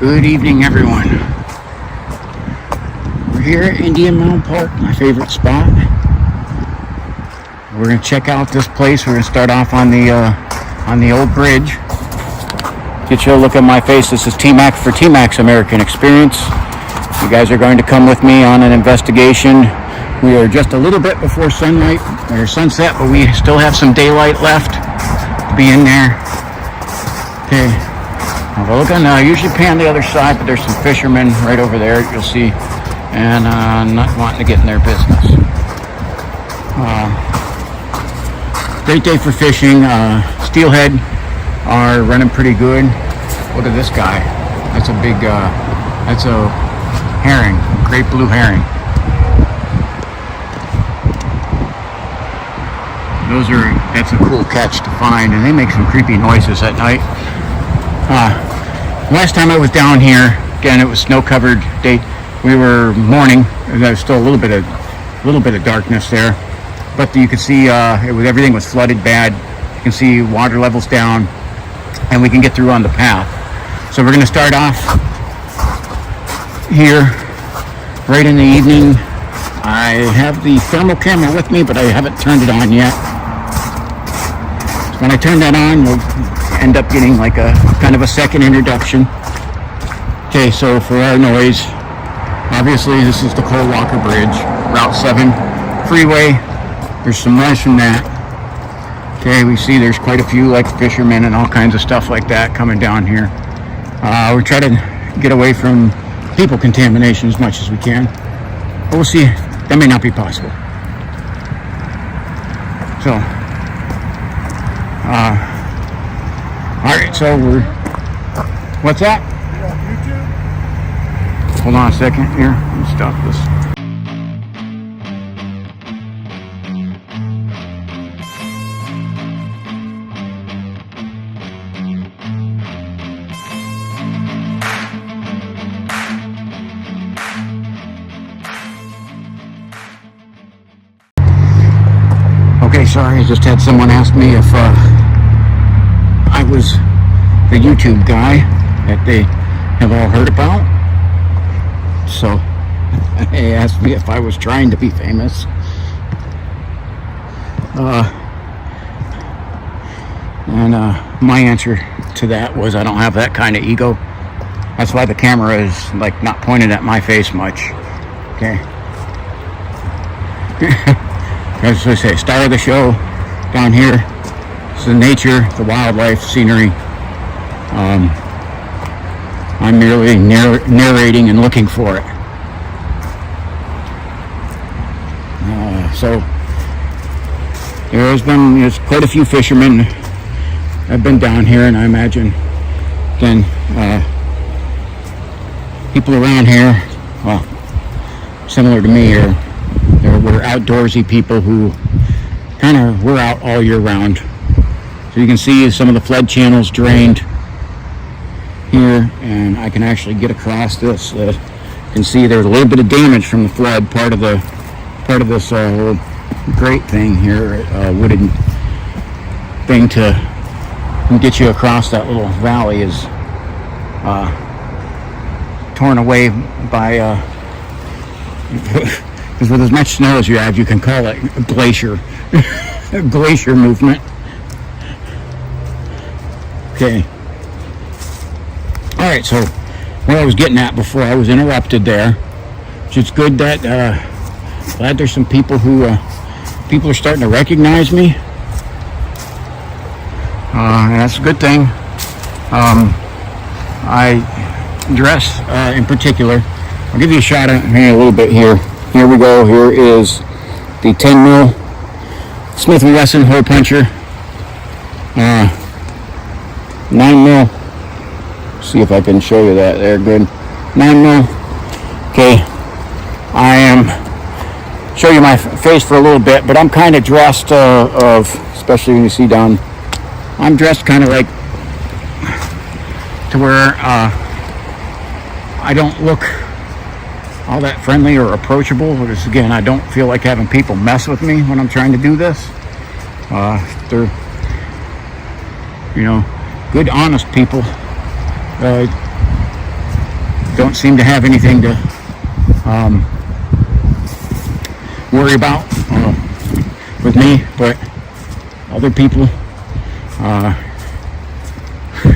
Good evening, everyone. We're here at Indian Mound Park, my favorite spot. We're going to check out this place. We're going to start off on the old bridge. Get you a look at my face. This is T-Mac for T-Mac's American Experience. You guys are going to come with me on an investigation. We are just a little bit before sunlight or sunset, but we still have some daylight left to be in there. Okay. Have a look on. I usually pan the other side, but there's some fishermen right over there. You'll see, and not wanting to get in their business. Great day for fishing. Steelhead are running pretty good. Look at this guy. That's a big. That's a herring, great blue herring. That's a cool catch to find, and they make some creepy noises at night. Last time I was down here, again, it was snow-covered day. We were morning. There was still a little bit of darkness there, but you could see everything was flooded bad. You can see water levels down, and we can get through on the path. So we're going to start off here right in the evening. I have the thermal camera with me, but I haven't turned it on yet. When I turn that on, we'll end up getting like a kind of a second introduction. Okay, so for our noise, obviously this is the Cole Walker Bridge, Route 7 freeway. There's some noise from that. Okay, we see there's quite a few like fishermen and all kinds of stuff like that coming down here. We're trying to get away from people contamination as much as we can. But we'll see, that may not be possible. So, alright, so what's that? Hold on a second here, let me stop this. Okay, sorry, I just had someone ask me if I was the YouTube guy that they have all heard about. So they asked me if I was trying to be famous. And my answer to that was I don't have that kind of ego. That's why the camera is like not pointed at my face much. Okay. As I say, star of the show down here. It's the nature, the wildlife, scenery. I'm merely narrating and looking for it. So there's quite a few fishermen have been down here, and I imagine again people around here, well, similar to me, we're outdoorsy people who kind of we're out all year round. So you can see some of the flood channels drained here, and I can actually get across this. You can see there's a little bit of damage from the flood. Part of this little grate thing here, wooded thing to get you across that little valley is torn away by because with as much snow as you have, you can call it a glacier glacier movement. Okay. All right, so what I was getting at before I was interrupted there, which is good that glad there's some people who people are starting to recognize me. And that's a good thing. I dress in particular. I'll give you a shot at me a little bit here. Here we go. Here is the 10 mil Smith & Wesson hole puncher. 9 mil. See if I can show you that there. Good. 9 mil. Okay. I am show you my face for a little bit, but I'm kind of dressed especially when you see down, I'm dressed kind of like to where I don't look all that friendly or approachable, because again, I don't feel like having people mess with me when I'm trying to do this. They're, good, honest people. don't seem to have anything to worry about with me, but other people,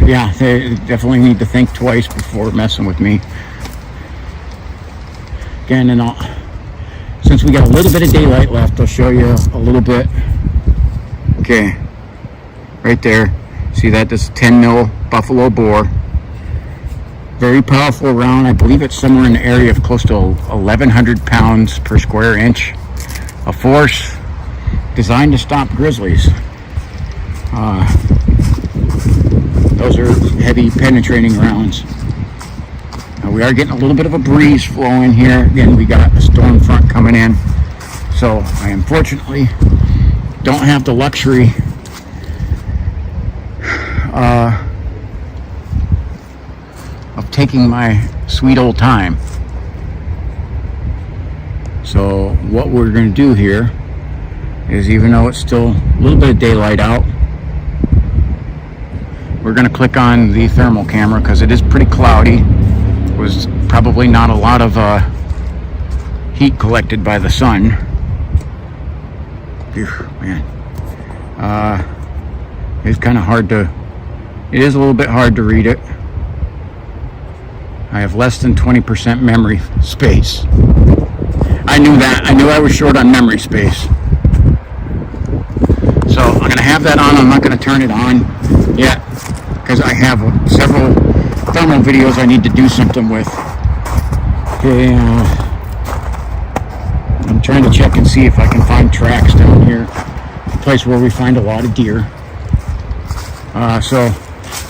yeah, they definitely need to think twice before messing with me. Again, and since we got a little bit of daylight left, I'll show you a little bit. Okay, right there, see that? This is 10 mil buffalo bore. Very powerful round. I believe it's somewhere in the area of close to 1,100 pounds per square inch of force, designed to stop grizzlies. Those are heavy penetrating rounds. We are getting a little bit of a breeze flowing here. Again, we got a storm front coming in, so I unfortunately don't have the luxury of taking my sweet old time. So what we're going to do here is, even though it's still a little bit of daylight out, we're going to click on the thermal camera because it is pretty cloudy. Was probably not a lot of heat collected by the sun. Phew, man, it's kind of hard to. It is a little bit hard to read it. I have less than 20% memory space. I knew that. I knew I was short on memory space. So I'm going to have that on. I'm not going to turn it on yet because I have several thermal videos I need to do something with. Okay, I'm trying to check and see if I can find tracks down here, a place where we find a lot of deer. So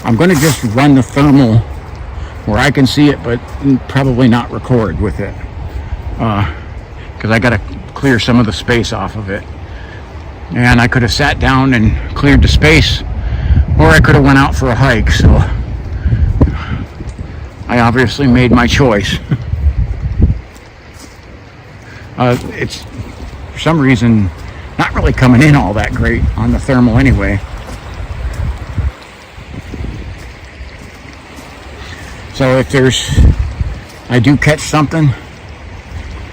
I'm going to just run the thermal where I can see it, but probably not record with it, because I got to clear some of the space off of it. And I could have sat down and cleared the space, or I could have went out for a hike. So I obviously made my choice. It's, for some reason, not really coming in all that great on the thermal anyway. So if I do catch something,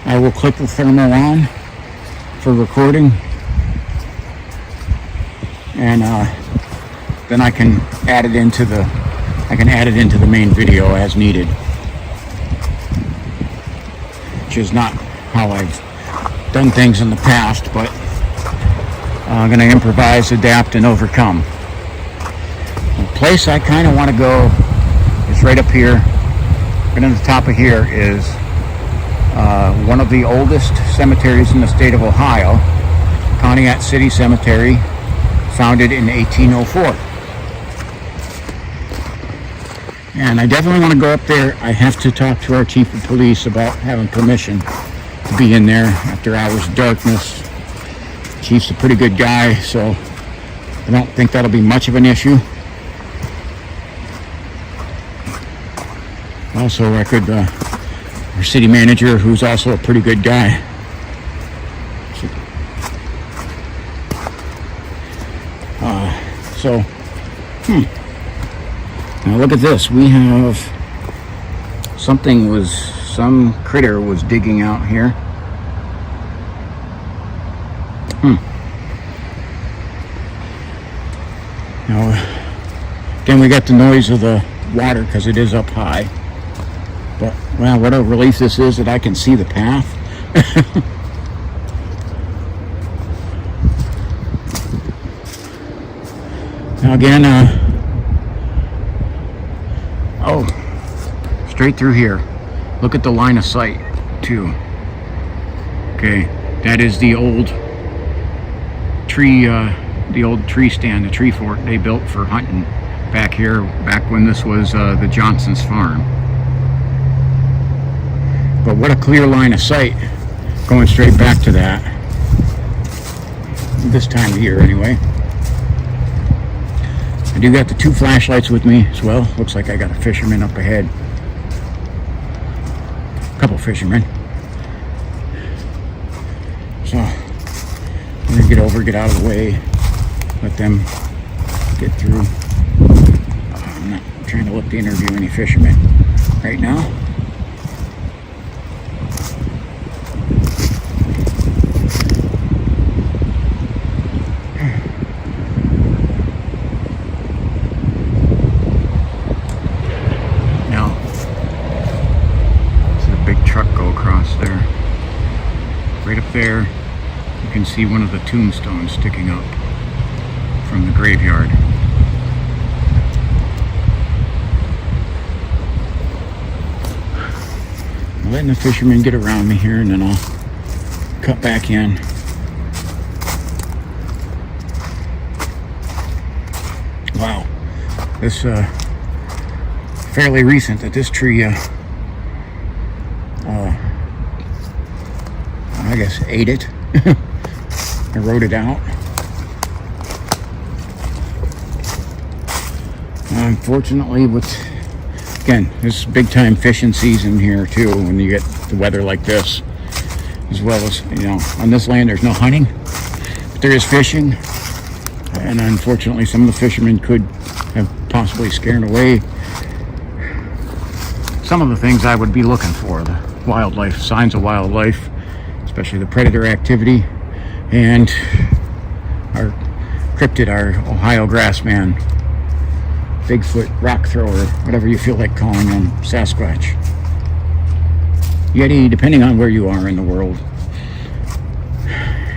I will click the thermal on for recording, and then I can add it into the main video as needed, which is not how I've done things in the past, but I'm going to improvise, adapt, and overcome. The place I kind of want to go is right up here. Right on the top of here is one of the oldest cemeteries in the state of Ohio, Conneaut City Cemetery, founded in 1804. And I definitely want to go up there. I have to talk to our chief of police about having permission to be in there after hours of darkness. Chief's a pretty good guy, so I don't think that'll be much of an issue. Also, I could, our city manager, who's also a pretty good guy. Now look at this. We have some critter was digging out here. Now, again, we got the noise of the water because it is up high. But, well, what a relief this is that I can see the path. Now again, straight through here. Look at the line of sight, too. Okay, that is the old tree stand, the tree fort they built for hunting back here, back when this was the Johnson's farm. But what a clear line of sight going straight back to that. This time of year, anyway. I do got the 2 flashlights with me as well. Looks like I got a fisherman up ahead. A couple fishermen. So I'm gonna get out of the way, let them get through. I'm not trying to look to interview any fishermen right now. there. Right up there, you can see one of the tombstones sticking up from the graveyard. I'm letting the fishermen get around me here, and then I'll cut back in. Wow, this fairly recent that this tree I guess ate it, eroded out. Unfortunately, again, this is big time fishing season here too, when you get the weather like this, as well as, on this land there's no hunting, but there is fishing, and unfortunately some of the fishermen could have possibly scared away some of the things I would be looking for, the wildlife, signs of wildlife, especially the predator activity, and our cryptid, our Ohio Grassman, Bigfoot, rock thrower, whatever you feel like calling them, Sasquatch, Yeti, depending on where you are in the world,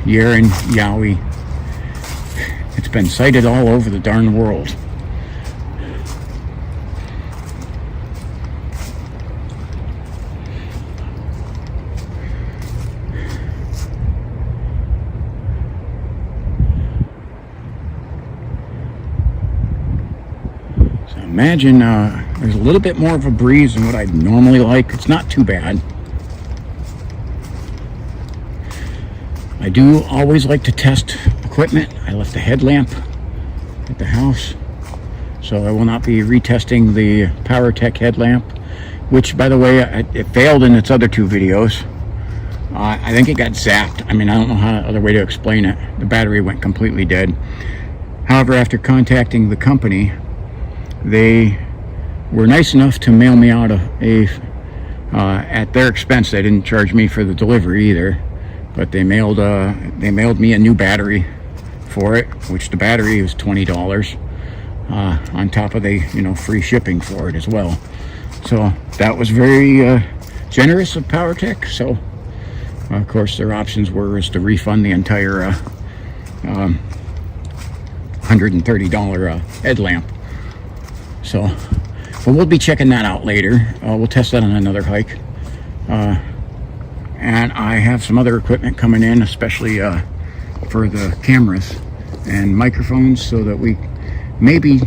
Yeren, Yowie. It's been sighted all over the darn world. Imagine there's a little bit more of a breeze than what I'd normally like. It's not too bad. I do always like to test equipment. I left the headlamp at the house, so I will not be retesting the PowerTech headlamp, which, by the way, it failed in its other two videos. I think it got zapped. I mean, I don't know how other way to explain it. The battery went completely dead. However, after contacting the company, they were nice enough to mail me out at their expense. They didn't charge me for the delivery either, but they mailed me a new battery for it, which the battery was $20 on top of the free shipping for it as well. So that was very generous of PowerTech. So of course their options is to refund the entire $130 headlamp. So, but we'll be checking that out later. We'll test that on another hike. And I have some other equipment coming in, especially for the cameras and microphones, so that we may be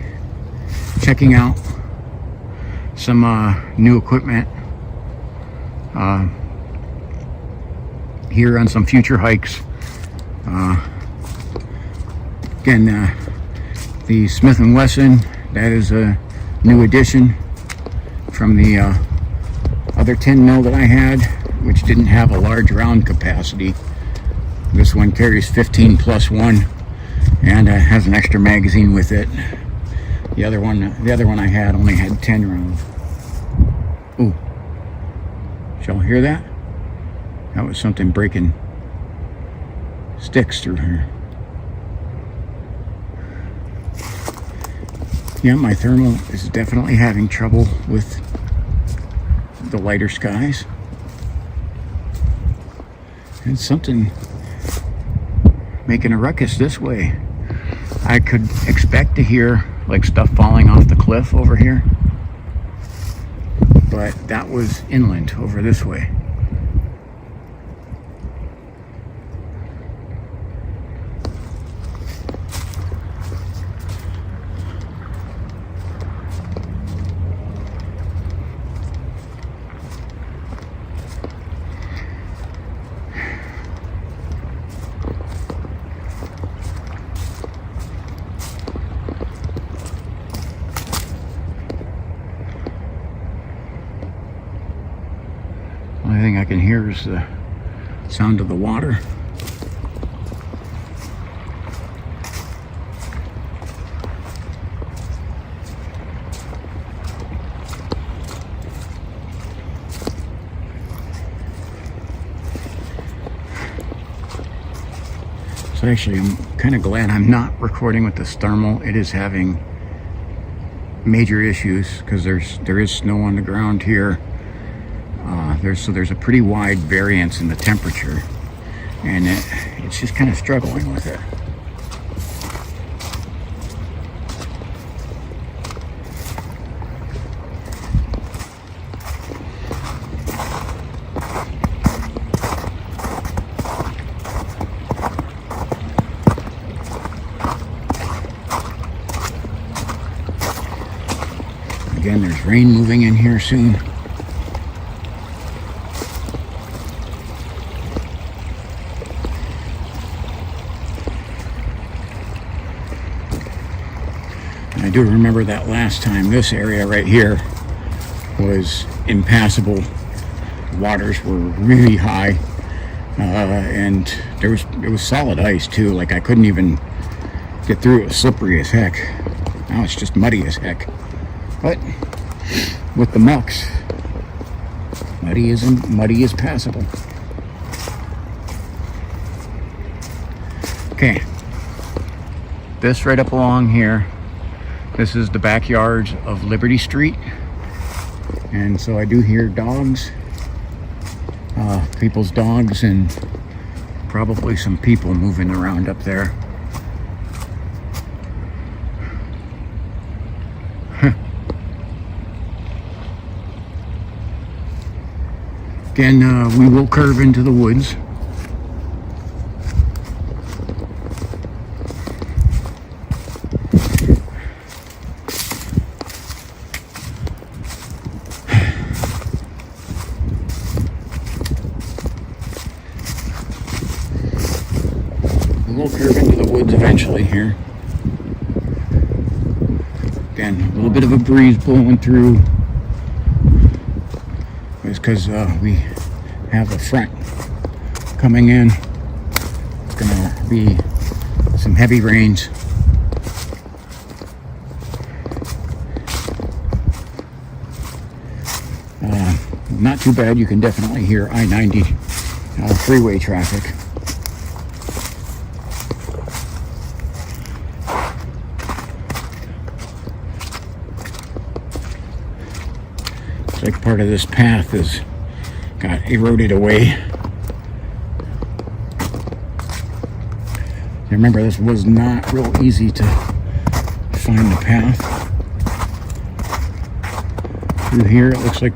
checking out some new equipment here on some future hikes. Again, the Smith & Wesson, that is a new addition from the other 10 mil that I had, which didn't have a large round capacity. This one carries 15 plus 1 and has an extra magazine with it. The other one I had only had 10 rounds. Ooh, y'all hear that? That was something breaking sticks through here. Yeah, my thermal is definitely having trouble with the lighter skies. And something making a ruckus this way. I could expect to hear like stuff falling off the cliff over here, but that was inland over this way. Only thing I can hear is the sound of the water. So actually, I'm kind of glad I'm not recording with this thermal. It is having major issues because there is snow on the ground here. There's a pretty wide variance in the temperature, and it's just kind of struggling with it. Again, there's rain moving in here soon. I do remember that last time this area right here was impassable. Waters were really high, and it was solid ice too. Like I couldn't even get through. It was slippery as heck. Now it's just muddy as heck. But with the mucks, muddy is passable. Okay, this right up along here, this is the backyards of Liberty Street, and so I do hear dogs, people's dogs, and probably some people moving around up there. Again, we will curve into the woods. We will curve into the woods eventually here. Again, a little bit of a breeze blowing through. It's because we have a front coming in. It's gonna be some heavy rains. Not too bad. You can definitely hear I-90 freeway traffic. Like part of this path got eroded away. Remember, this was not real easy to find the path. Through here, it looks like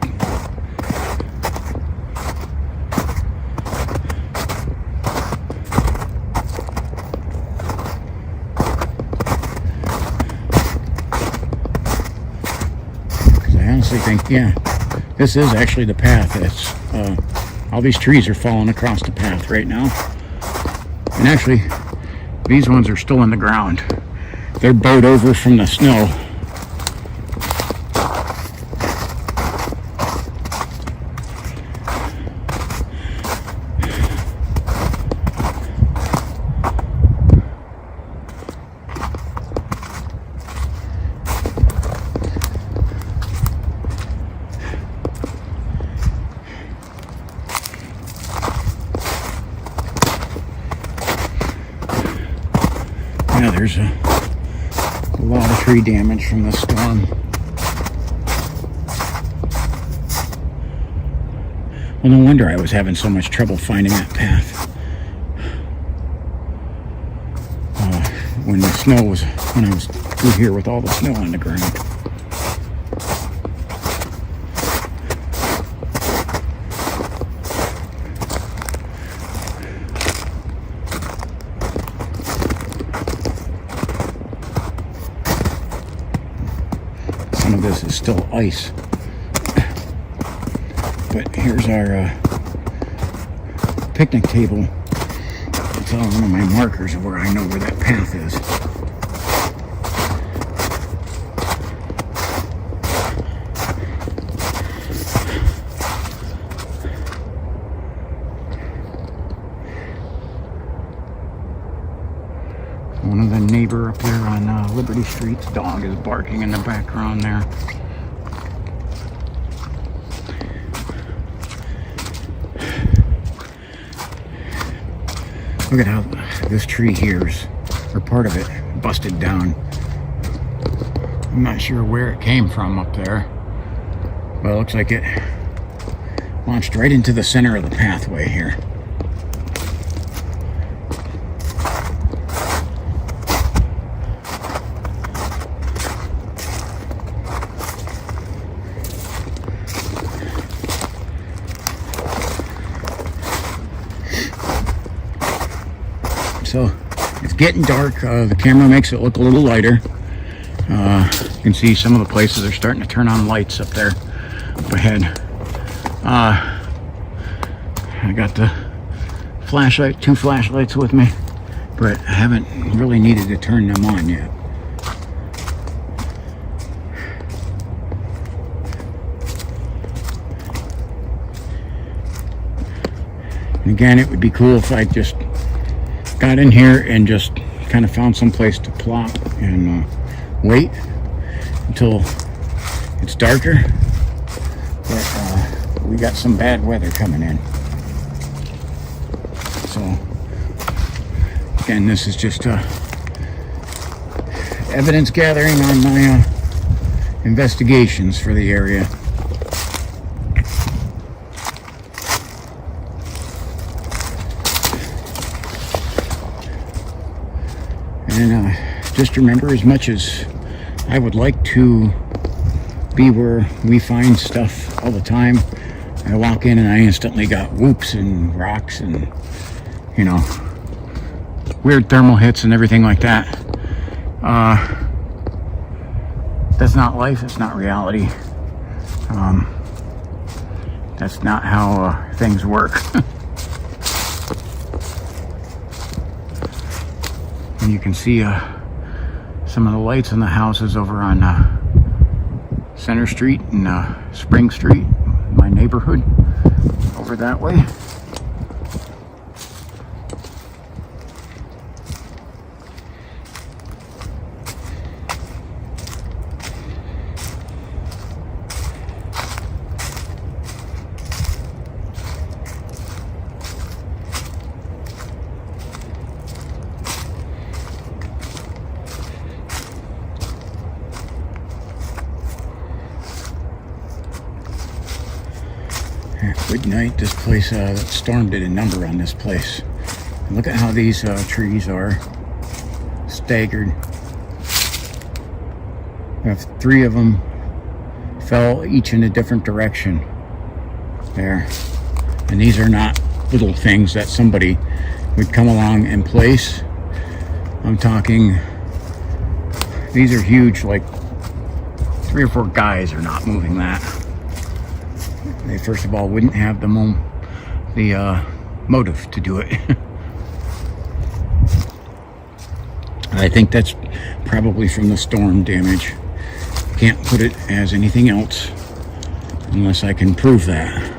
I honestly think, yeah, this is actually the path. It's all these trees are falling across the path right now, and actually these ones are still in the ground. They're bowed over from the snow. Yeah, there's a lot of tree damage from the storm. Well, no wonder I was having so much trouble finding that path. When I was through here with all the snow on the ground. Some of this is still ice. But here's our picnic table. It's on one of my markers of where I know where that path is. One of the neighbor up there on Liberty Street's dog is barking in the background there. Look at how this tree here is, or part of it, busted down. I'm not sure where it came from up there, but it looks like it Launched right into the center of the pathway here. So it's getting dark. The camera makes it look a little lighter. You can see some of the places are starting to turn on lights up there up ahead. I got the flashlight, 2 flashlights with me, but I haven't really needed to turn them on yet. And again, it would be cool if I just got in here and just kind of found some place to plop and wait until it's darker. But we got some bad weather coming in. So again, this is just evidence gathering on my investigations for the area. And just remember, as much as I would like to be where we find stuff all the time, I walk in and I instantly got whoops and rocks and, you know, weird thermal hits and everything like that. That's not life. It's not reality. That's not how things work. And you can see some of the lights in the houses over on Center Street and Spring Street, my neighborhood, over that way. Good night. This place, that storm did a number on this place. And look at how these trees are staggered. If 3 of them fell each in a different direction there. And these are not little things that somebody would come along and place. I'm talking, these are huge, like 3 or 4 guys are not moving that. They first of all wouldn't have the motive to do it. And I think that's probably from the storm damage. Can't put it as anything else unless I can prove that.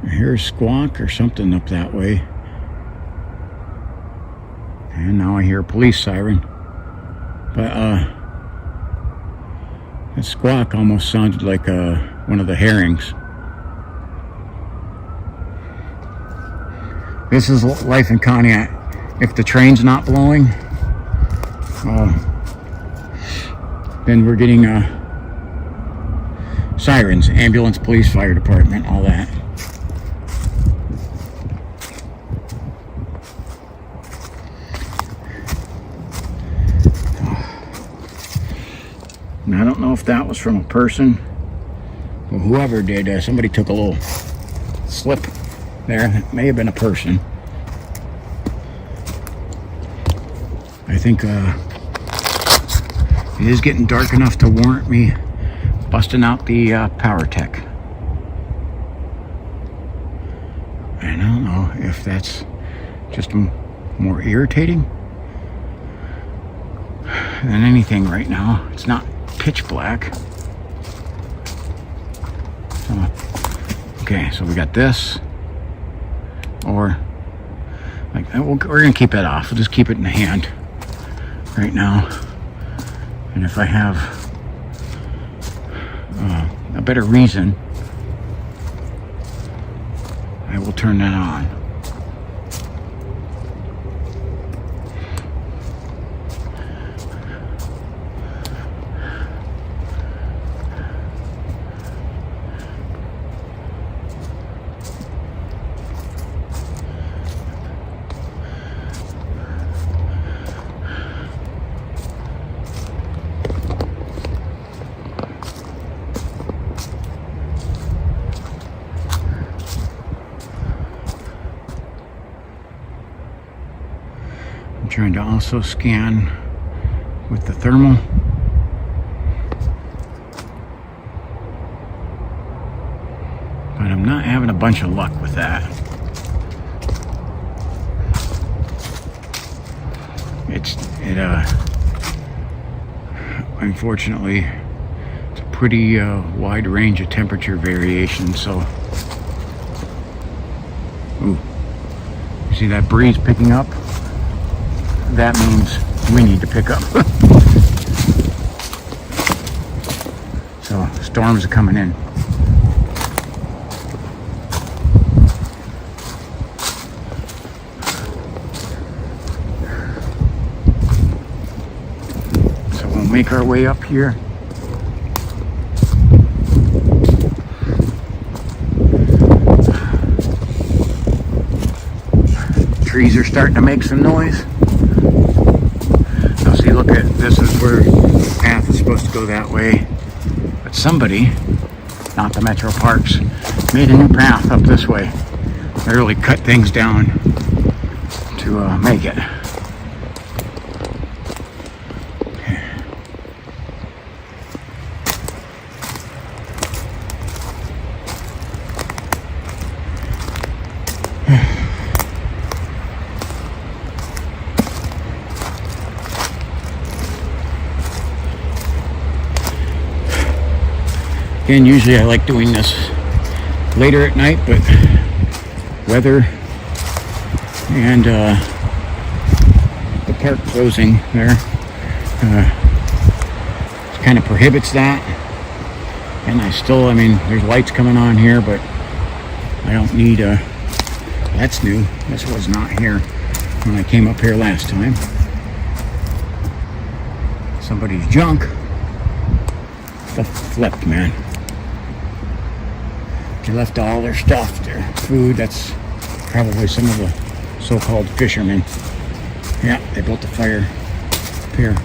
Here's squawk or something up that way. And now I hear a police siren. But that squawk almost sounded like one of the herrings. This is life in Conneaut. If the train's not blowing, then we're getting sirens, ambulance, police, fire department, all that. And I don't know if that was from a person, or whoever did. Somebody took a little slip there. It may have been a person. I think it is getting dark enough to warrant me busting out the power tech. And I don't know if that's just more irritating than anything right now. It's not pitch black. Okay, so we got this, or like we're gonna keep it off. We'll just keep it in the hand right now. And if I have a better reason I will turn that on. I'm trying to also scan with the thermal. But I'm not having a bunch of luck with that. Unfortunately, it's a pretty wide range of temperature variation, so. Ooh, you see that breeze picking up? That means we need to pick up. So storms are coming in. So we'll make our way up here. Trees are starting to make some noise. See, look at this, is where the path is supposed to go that way, but somebody, not the Metroparks, made a new path up this way. They really cut things down to make it. Again, usually I like doing this later at night, but weather and the park closing there kind of prohibits that. And I mean, there's lights coming on here, but I don't need that's new. This was not here when I came up here last time. Somebody's junk. Stuff flipped, man. They left all their stuff, their food. That's probably some of the so-called fishermen. Yeah, they built a fire up here.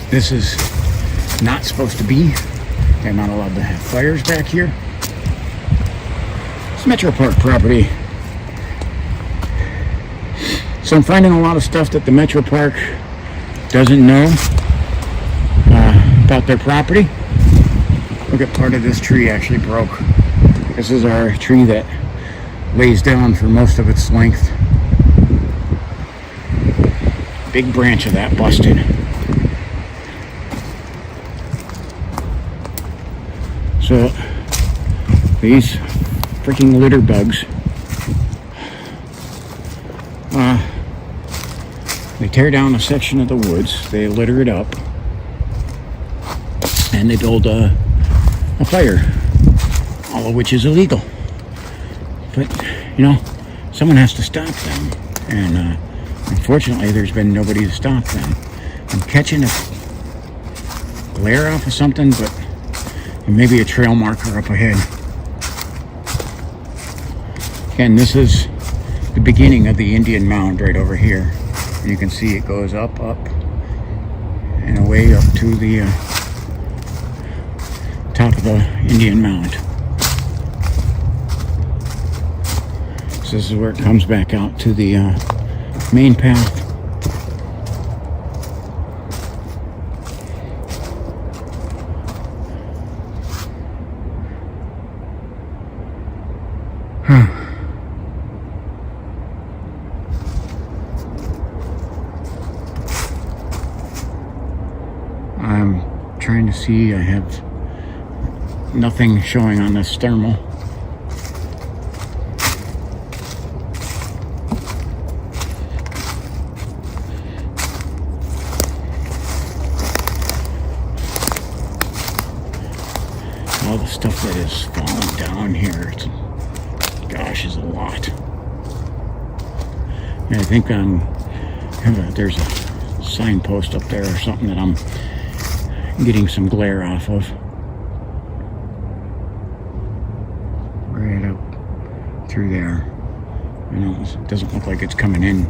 This is not supposed to be. They're not allowed to have fires back here. It's Metropark property. So I'm finding a lot of stuff that the Metropark doesn't know about their property. Look at, part of this tree actually broke. This is our tree that lays down for most of its length. Big branch of that busted. So these freaking litter bugs, they tear down a section of the woods, they litter it up, and they build a fire, all of which is illegal. But you know, someone has to stop them, and unfortunately there's been nobody to stop them. I'm catching a glare off of something, but maybe a trail marker up ahead. Again, this is the beginning of the Indian Mound right over here. You can see it goes up, and away up to the top of the Indian Mound. So this is where it comes back out to the main path. I'm trying to see, I have nothing showing on this thermal. All the stuff that is falling down here, it's gosh, is a lot. And I think there's a signpost up there or something that I'm getting some glare off of. Right up through there. You know, it doesn't look like it's coming in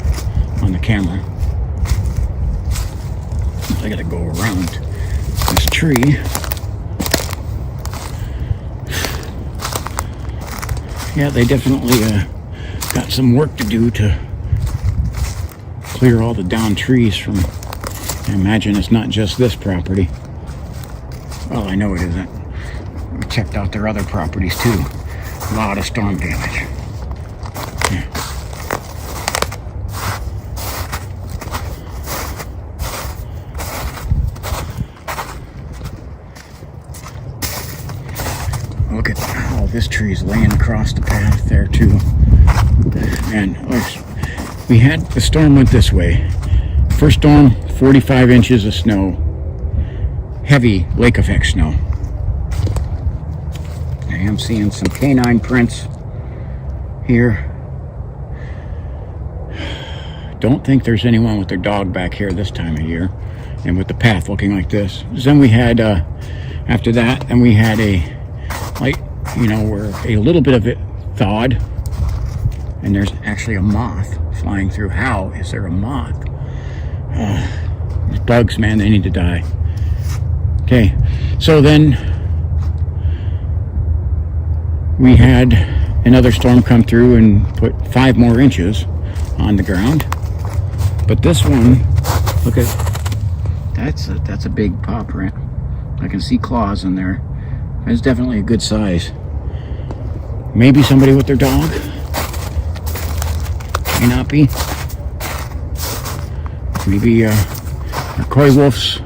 on the camera. I gotta go around this tree. Yeah, they definitely got some work to do to clear all the downed trees from. I imagine it's not just this property. Well, I know it isn't. We checked out their other properties too. A lot of storm damage. Yeah. Look at how this tree is laying across the path there too. And we had, the storm went this way. First storm, 45 inches of snow. Heavy lake effect snow. I am seeing some canine prints here. Don't think there's anyone with their dog back here this time of year. And with the path looking like this. Then we had, after that, then we had a, like, you know, where a little bit of it thawed. And there's actually a moth flying through. How is there a moth? These bugs, man, they need to die. Okay, so then we had another storm come through and put 5 more inches on the ground. But this one, look at, that's a big paw print. I can see claws in there. It's definitely a good size. Maybe somebody with their dog. May not be. Maybe coy wolves.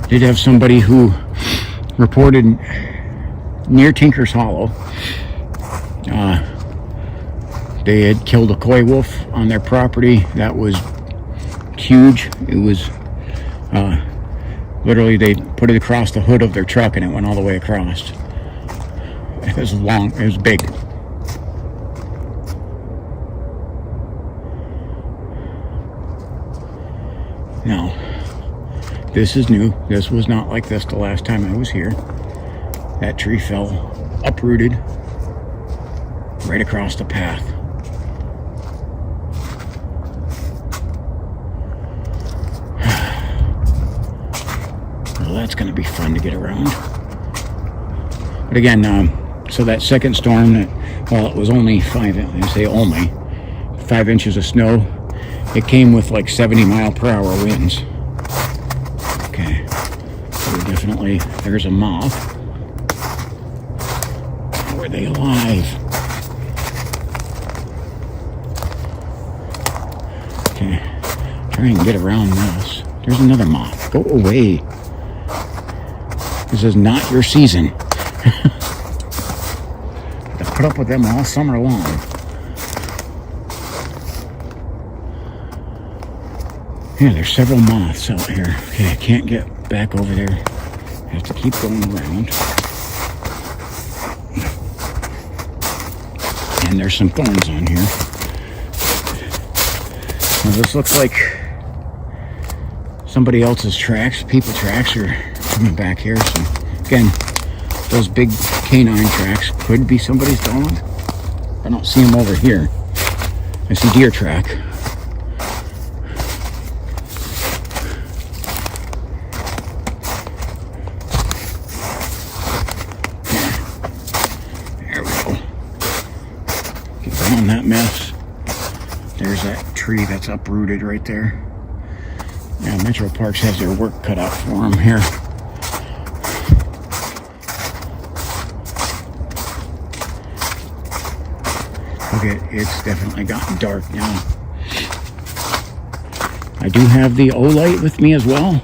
Did have somebody who reported near Tinker's Hollow. They had killed a coy wolf on their property. That was huge. It was literally, they put it across the hood of their truck and it went all the way across. It was long, it was big. Now, this is new. This was not like this the last time I was here. That tree fell uprooted right across the path. Well, that's going to be fun to get around. But again, so that second storm, that, well, it was only 5 inches of snow. It came with like 70-mile-per-hour winds. Okay, so definitely, there's a moth. How are they alive? Okay, try and get around this. There's another moth. Go away. This is not your season. I put up with them all summer long. Yeah, there's several moths out here. Okay, I can't get back over there. I have to keep going around. And there's some thorns on here. Now this looks like somebody else's tracks. People tracks are coming back here. So again, those big canine tracks could be somebody's dog. I don't see them over here. I see deer track. That mess. There's that tree that's uprooted right there. Yeah, Metropark has their work cut out for them here. Okay, it's definitely gotten dark now. I do have the O-light with me as well,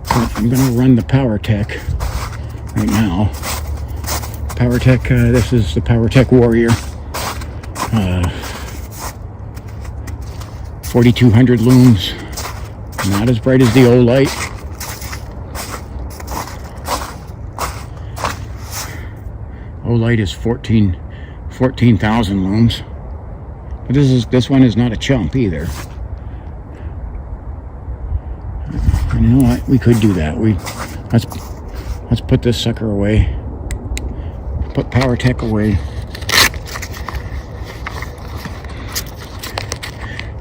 but I'm going to run the PowerTech right now. PowerTech, this is the PowerTech Warrior. 4200 looms. Not as bright as the O-light. Olight is 14,000 looms. But this one is not a chump either. And you know what? We could do that. Let's put this sucker away. Put Power Tech away.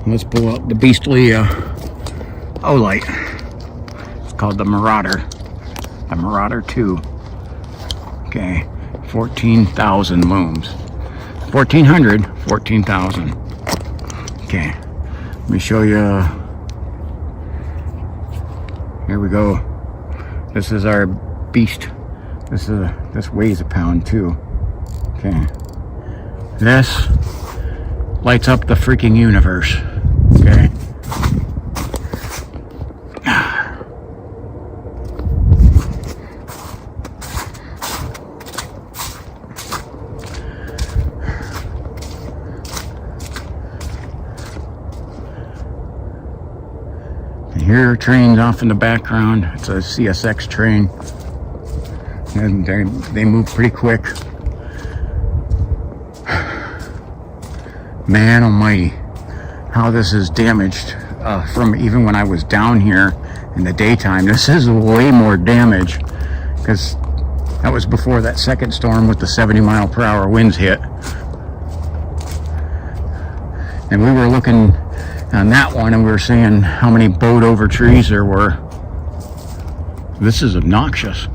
Let's pull up the beastly Olight. It's called the Marauder. The Marauder 2. Okay, 14,000 looms. 1,400, 14,000. Okay, let me show you. Here we go. This is our beast. This weighs a pound too. Okay, this lights up the freaking universe. Okay. Here are trains off in the background. It's a CSX train, and they move pretty quick. Man almighty, how this is damaged from even when I was down here in the daytime. This is way more damage because that was before that second storm with the 70-mile-per-hour winds hit. And we were looking on that one and we were seeing how many bowed over trees there were. This is obnoxious.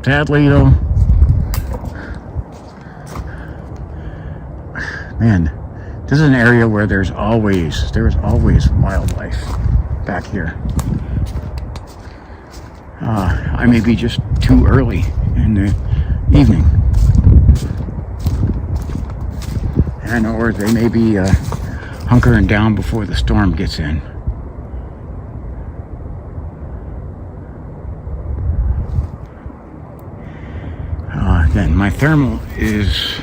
Sadly though, man, this is an area where there's always wildlife back here. I may be just too early in the evening. And or they may be hunkering down before the storm gets in. Then my thermal is,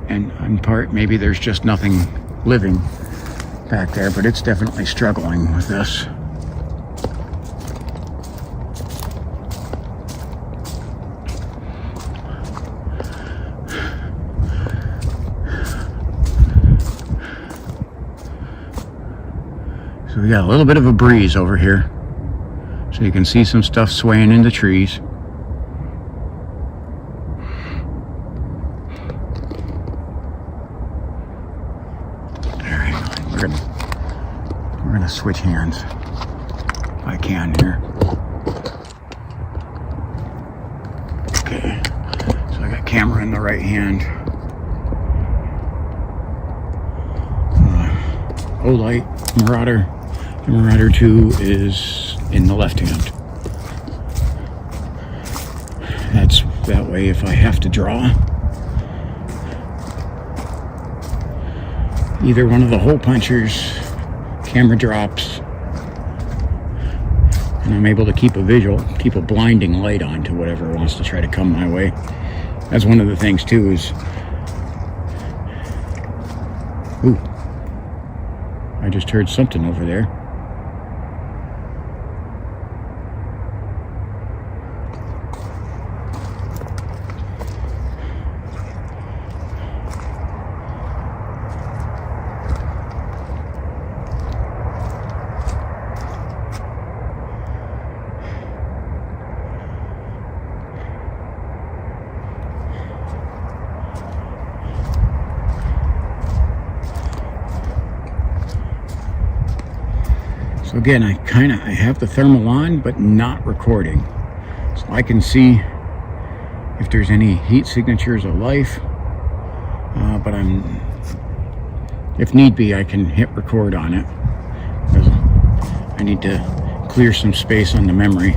and in part maybe there's just nothing living back there, but it's definitely struggling with this. So we got a little bit of a breeze over here, so you can see some stuff swaying in the trees. We're gonna switch hands if I can here. Okay, so I got camera in the right hand. Olight Marauder. The Marauder 2 is in the left hand. That's that way if I have to draw. Either one of the hole punchers, camera drops, and I'm able to keep a blinding light on to whatever wants to try to come my way. That's one of the things too is, ooh, I just heard something over there. So again, I have the thermal on, but not recording. So I can see if there's any heat signatures of life, but if need be, I can hit record on it. I need to clear some space on the memory.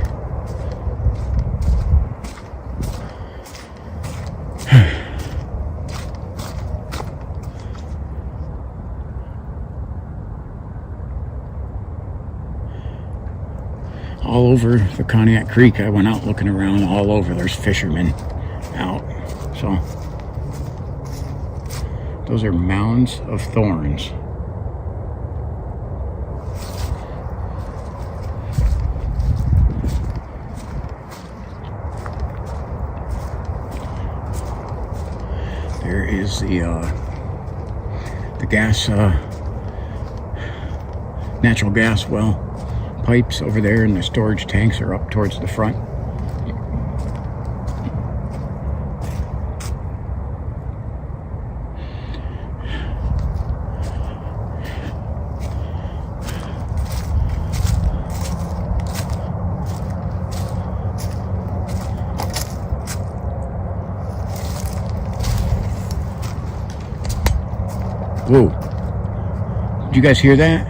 All over the Conneaut Creek, I went out looking around all over. There's fishermen out. So those are mounds of thorns. is the gas, natural gas well pipes over there, and the storage tanks are up towards the front. Whoa. Did you guys hear that?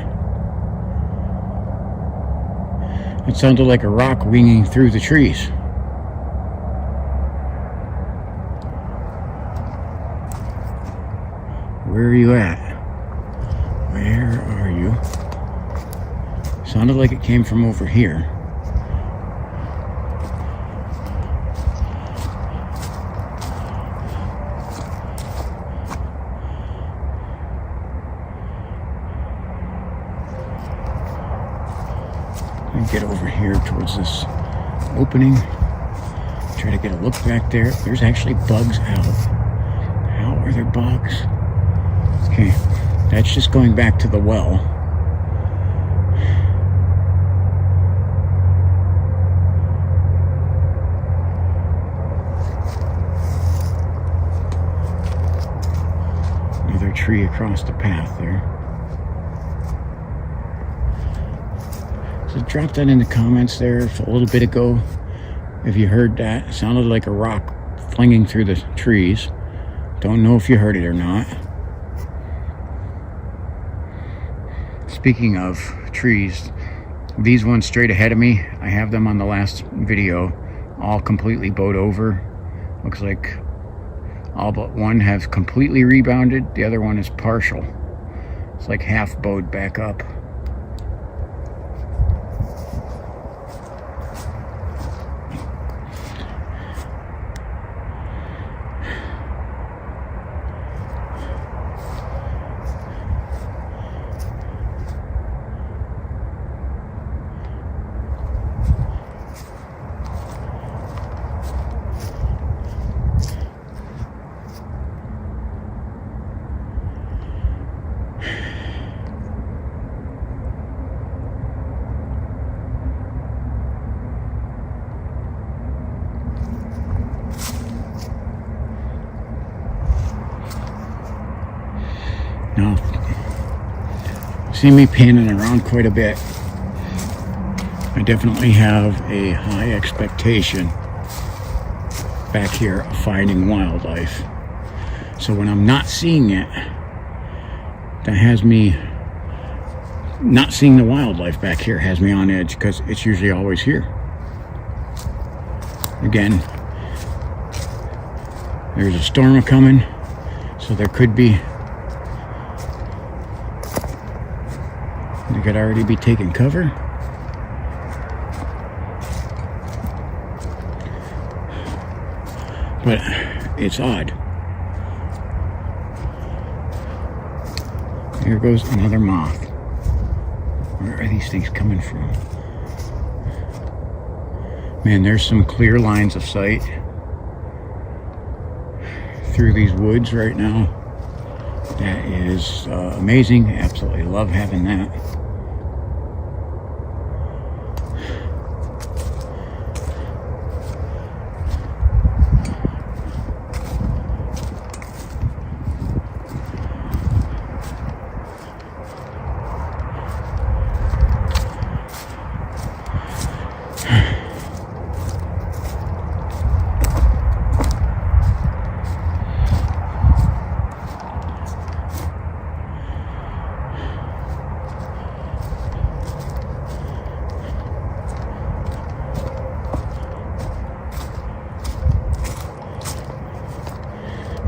It sounded like a rock winging through the trees. Where are you at? Where are you? Sounded like it came from over here. Get over here towards this opening. Try to get a look back there. There's actually bugs out. How are there bugs? Okay, that's just going back to the well. Another tree across the path there. So drop that in the comments there a little bit ago if you heard that. It sounded like a rock flinging through the trees. Don't know if you heard it or not. Speaking of trees, these ones straight ahead of me, I have them on the last video, all completely bowed over. Looks like all but one has completely rebounded. The other one is partial. It's like half bowed back up. Now, see me panning around quite a bit. I definitely have a high expectation back here of finding wildlife. So when I'm not seeing it, that has me, not seeing the wildlife back here has me on edge, because it's usually always here. Again, there's a storm coming, so there could be, they could already be taking cover. But it's odd. Here goes another moth. Where are these things coming from? Man, there's some clear lines of sight through these woods right now. That is amazing. Absolutely love having that.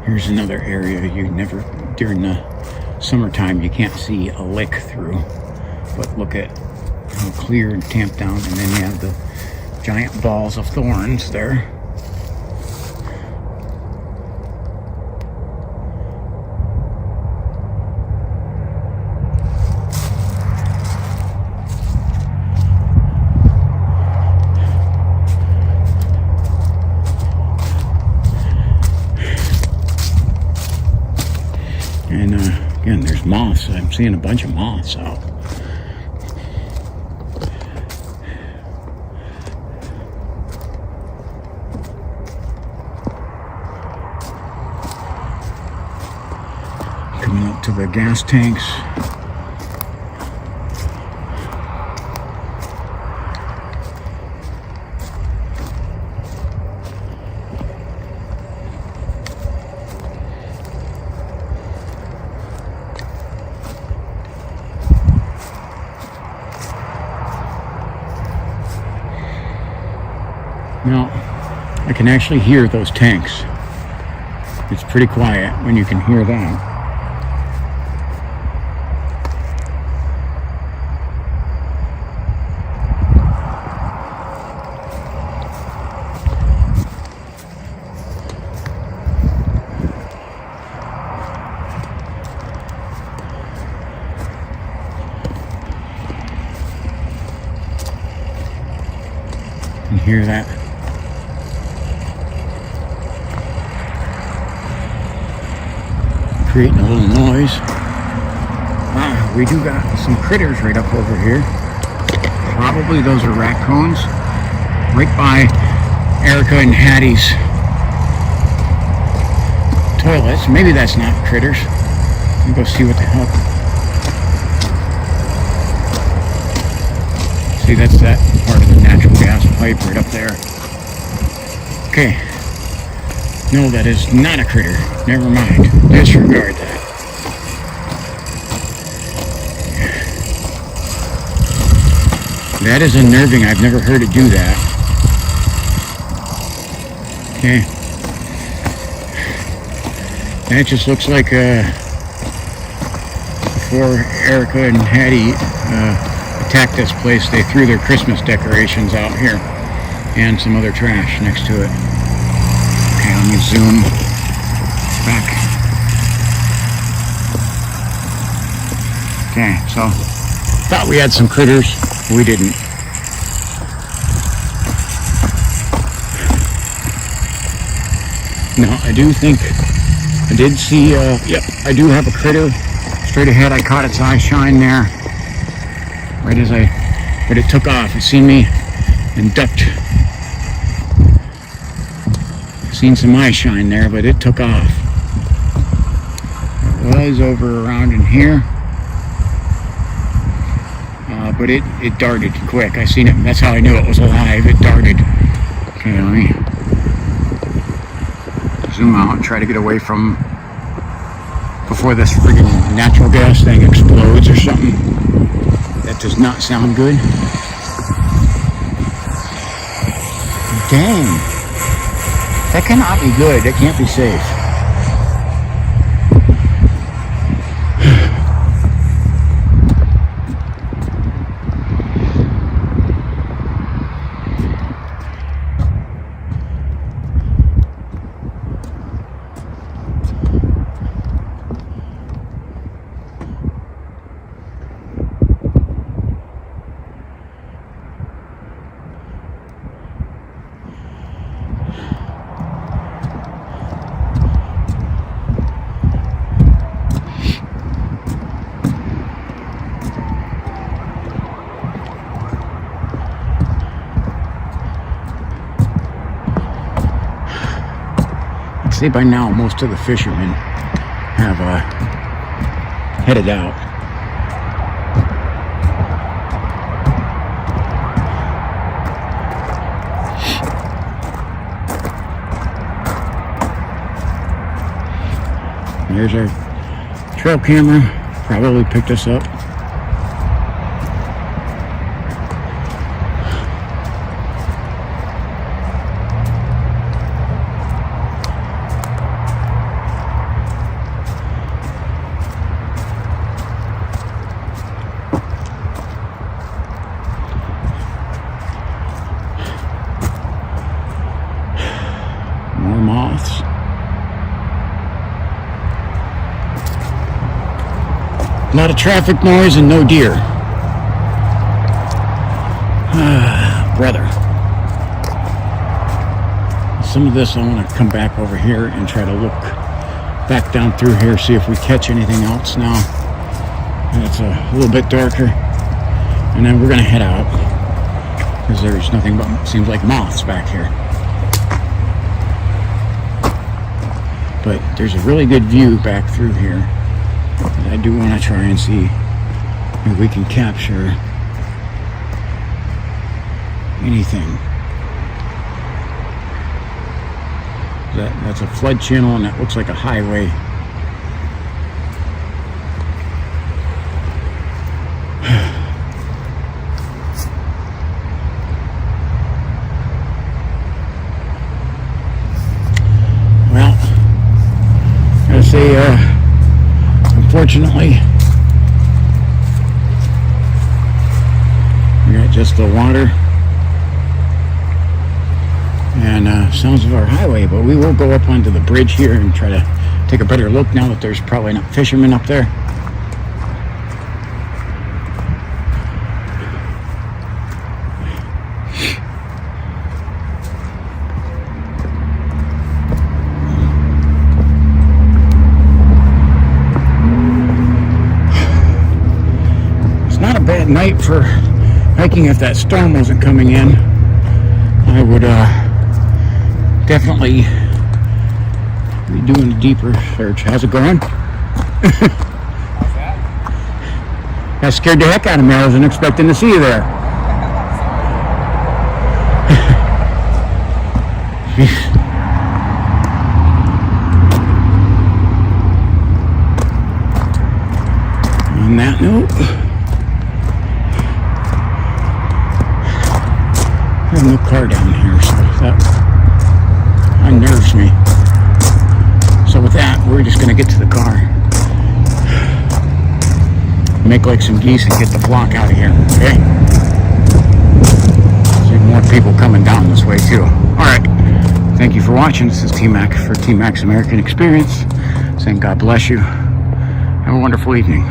Here's another area you never, during the summertime, you can't see a lick through. But look at how clear and tamped down, and then you have the giant balls of thorns there. moths. I'm seeing a bunch of moths out. Coming up to the gas tanks. Now, I can actually hear those tanks. It's pretty quiet when you can hear that. You hear that? Creating a little noise. We do got some critters right up over here. Probably those are raccoons. Right by Erica and Hattie's toilets. Maybe that's not critters. Let me go see what the hell. See, that's that part of the natural gas pipe right up there. Okay. No, that is not a critter. Never mind. Disregard that. That is unnerving. I've never heard it do that. Okay. That just looks like before Erica and Hattie attacked this place, they threw their Christmas decorations out here and some other trash next to it. Okay, let me zoom back. Okay, so thought we had some critters, but we didn't. No, I do think I did see, yep, I do have a critter straight ahead. I caught its eye shine there right as but it took off. It seen me and ducked. Seen some eye shine there, but it took off. It was over around in here, but it darted quick. I seen it. That's how I knew it was alive. It darted. Okay, let me zoom out and try to get away from before this friggin' natural gas thing explodes or something. That does not sound good. Dang. That cannot be good. That can't be safe. Say by now most of the fishermen have headed out. There's our trail camera, probably picked us up. More moths. A lot of traffic noise and no deer. Brother. Some of this I want to come back over here and try to look back down through here, see if we catch anything else now. And it's a little bit darker. And then we're gonna head out because there's nothing but, seems like, moths back here. But there's a really good view back through here. I do want to try and see if we can capture anything. That's a flood channel, and that looks like a highway. Well, I gotta say, unfortunately, we got just the water and sounds of our highway, but we will go up onto the bridge here and try to take a better look now that there's probably not fishermen up there. It's not a bad night for hiking if that storm wasn't coming in. I would definitely be doing a deeper search. How's it going? That scared the heck out of me. I wasn't expecting to see you there. On that note, I have no car down here, so that unnerves me. So with that, we're just going to get to the car, make like some geese, and get the flock out of here, okay? See more people coming down this way too. Alright, thank you for watching. This is T-Mac for T-Mac's American Experience, saying God bless you. Have a wonderful evening.